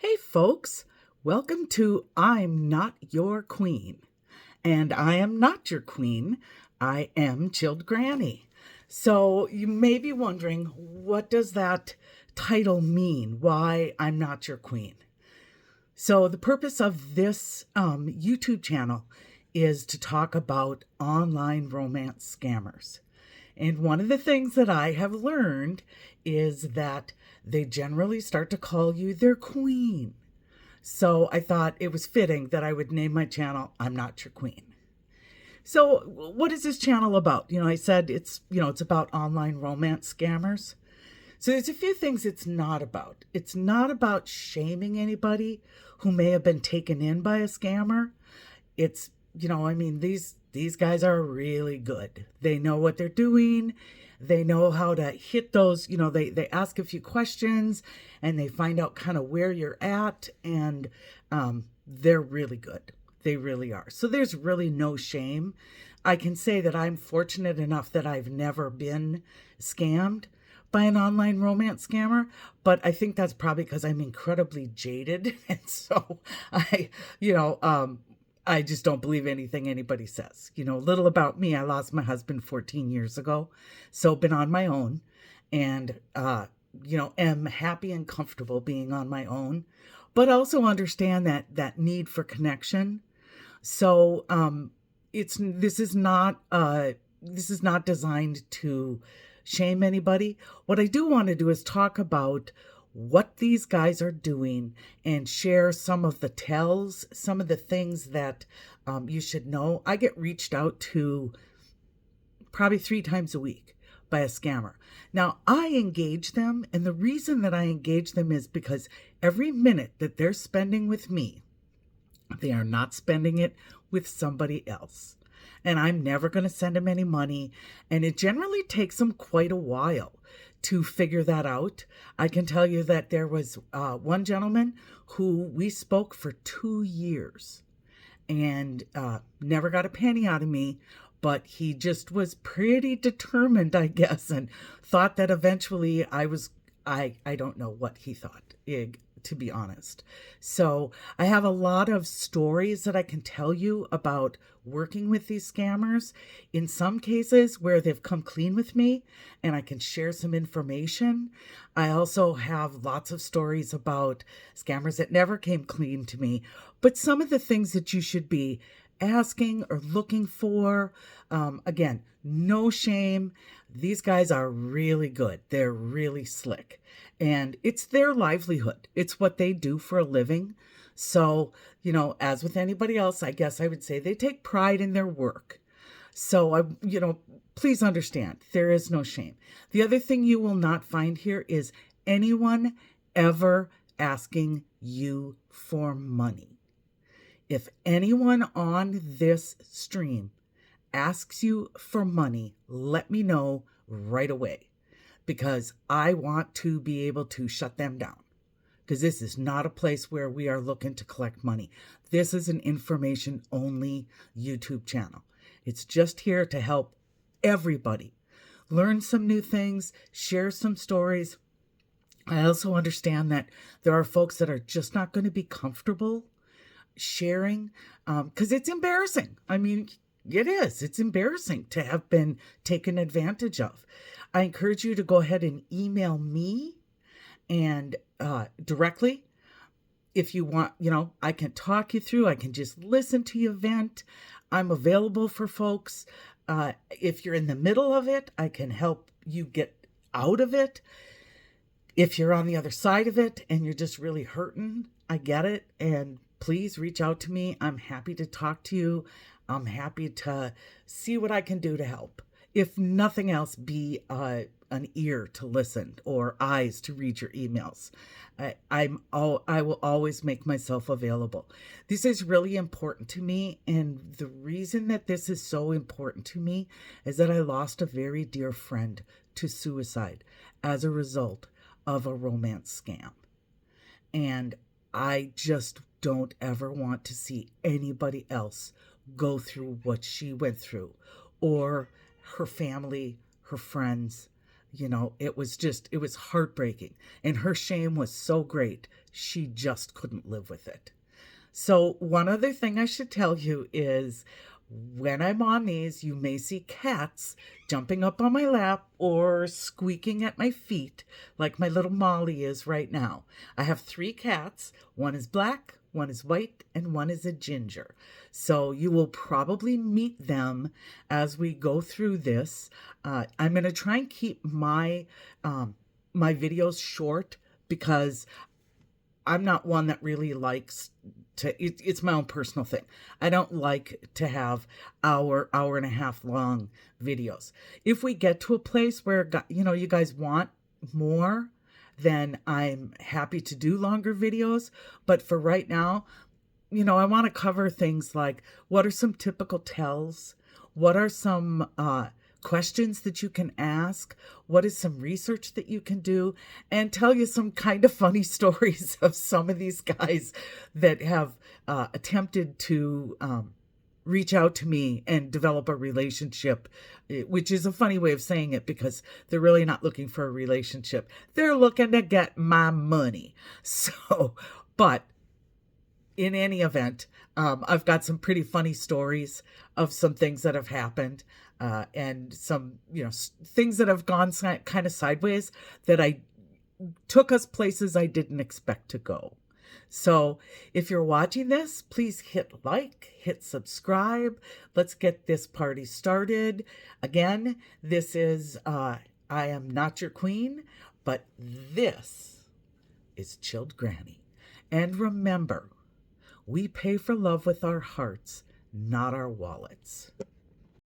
Hey, folks, welcome to I'm Not Your Queen. And I am not your queen, I am Chilled Granny. So you may be wondering, what does that title mean? Why I'm not your queen? So the purpose of this YouTube channel is to talk about online romance scammers. And one of the things that I have learned is that they generally start to call you their queen. So I thought it was fitting that I would name my channel I'm Not Your Queen. So what is this channel about? I said it's about online romance scammers. So there's a few things it's not about. It's not about shaming anybody who may have been taken in by a scammer. It's, these guys are really good. They know what they're doing. They know how to hit those, they ask a few questions and they find out kind of where you're at, and they're really good. They really are. So there's really no shame. I can say that I'm fortunate enough that I've never been scammed by an online romance scammer, but I think that's probably because I'm incredibly jaded. And so I just don't believe anything anybody says. A little about me. I lost my husband 14 years ago, so been on my own, and, am happy and comfortable being on my own, but also understand that need for connection. So this is not designed to shame anybody. What I do want to do is talk about what these guys are doing and share some of the tells, some of the things that you should know. I get reached out to probably 3 times a week by a scammer. Now, I engage them, and the reason that I engage them is because every minute that they're spending with me, they are not spending it with somebody else. And I'm never going to send them any money, and it generally takes them quite a while to figure that out. I can tell you that there was one gentleman who we spoke for 2 years and never got a penny out of me, but he just was pretty determined, I guess, and thought that eventually I don't know what he thought, to be honest. So I have a lot of stories that I can tell you about working with these scammers. In some cases where they've come clean with me and I can share some information. I also have lots of stories about scammers that never came clean to me, but some of the things that you should be asking or looking for. Again, no shame. These guys are really good. They're really slick, and it's their livelihood. It's what they do for a living. So, as with anybody else, I guess I would say they take pride in their work. So, please understand, there is no shame. The other thing you will not find here is anyone ever asking you for money. If anyone on this stream asks you for money, let me know right away, because I want to be able to shut them down, because this is not a place where we are looking to collect money. This is an information only YouTube channel. It's just here to help everybody learn some new things, share some stories. I also understand that there are folks that are just not going to be comfortable sharing, because it's embarrassing. I mean, it is. It's embarrassing to have been taken advantage of. I encourage you to go ahead and email me and directly if you want. I can talk you through. I can just listen to you vent. I'm available for folks. If you're in the middle of it, I can help you get out of it. If you're on the other side of it and you're just really hurting, I get it. And please reach out to me. I'm happy to talk to you. I'm happy to see what I can do to help. If nothing else, be an ear to listen or eyes to read your emails. I will always make myself available. This is really important to me, and the reason that this is so important to me is that I lost a very dear friend to suicide as a result of a romance scam. And I just don't ever want to see anybody else go through what she went through, or her family, her friends. it was heartbreaking. And her shame was so great, she just couldn't live with it. So, one other thing I should tell you is when I'm on these, you may see cats jumping up on my lap or squeaking at my feet, like my little Molly is right now. I have three cats. One is black, one is white, and one is a ginger. So you will probably meet them as we go through this. I'm going to try and keep my videos short because I'm not one that really likes it's my own personal thing. I don't like to have hour and a half long videos. If we get to a place where, you guys want more, then I'm happy to do longer videos. But for right now, I want to cover things like what are some typical tells? What are some questions that you can ask? What is some research that you can do? And tell you some kind of funny stories of some of these guys that have attempted to reach out to me and develop a relationship, which is a funny way of saying it because they're really not looking for a relationship. They're looking to get my money. So, but in any event, I've got some pretty funny stories of some things that have happened and some, things that have gone kind of sideways that I took us places I didn't expect to go. So if you're watching this, please hit like, hit subscribe. Let's get this party started. Again, this is, I am not your queen, but this is Chilled Granny. And remember, we pay for love with our hearts, not our wallets.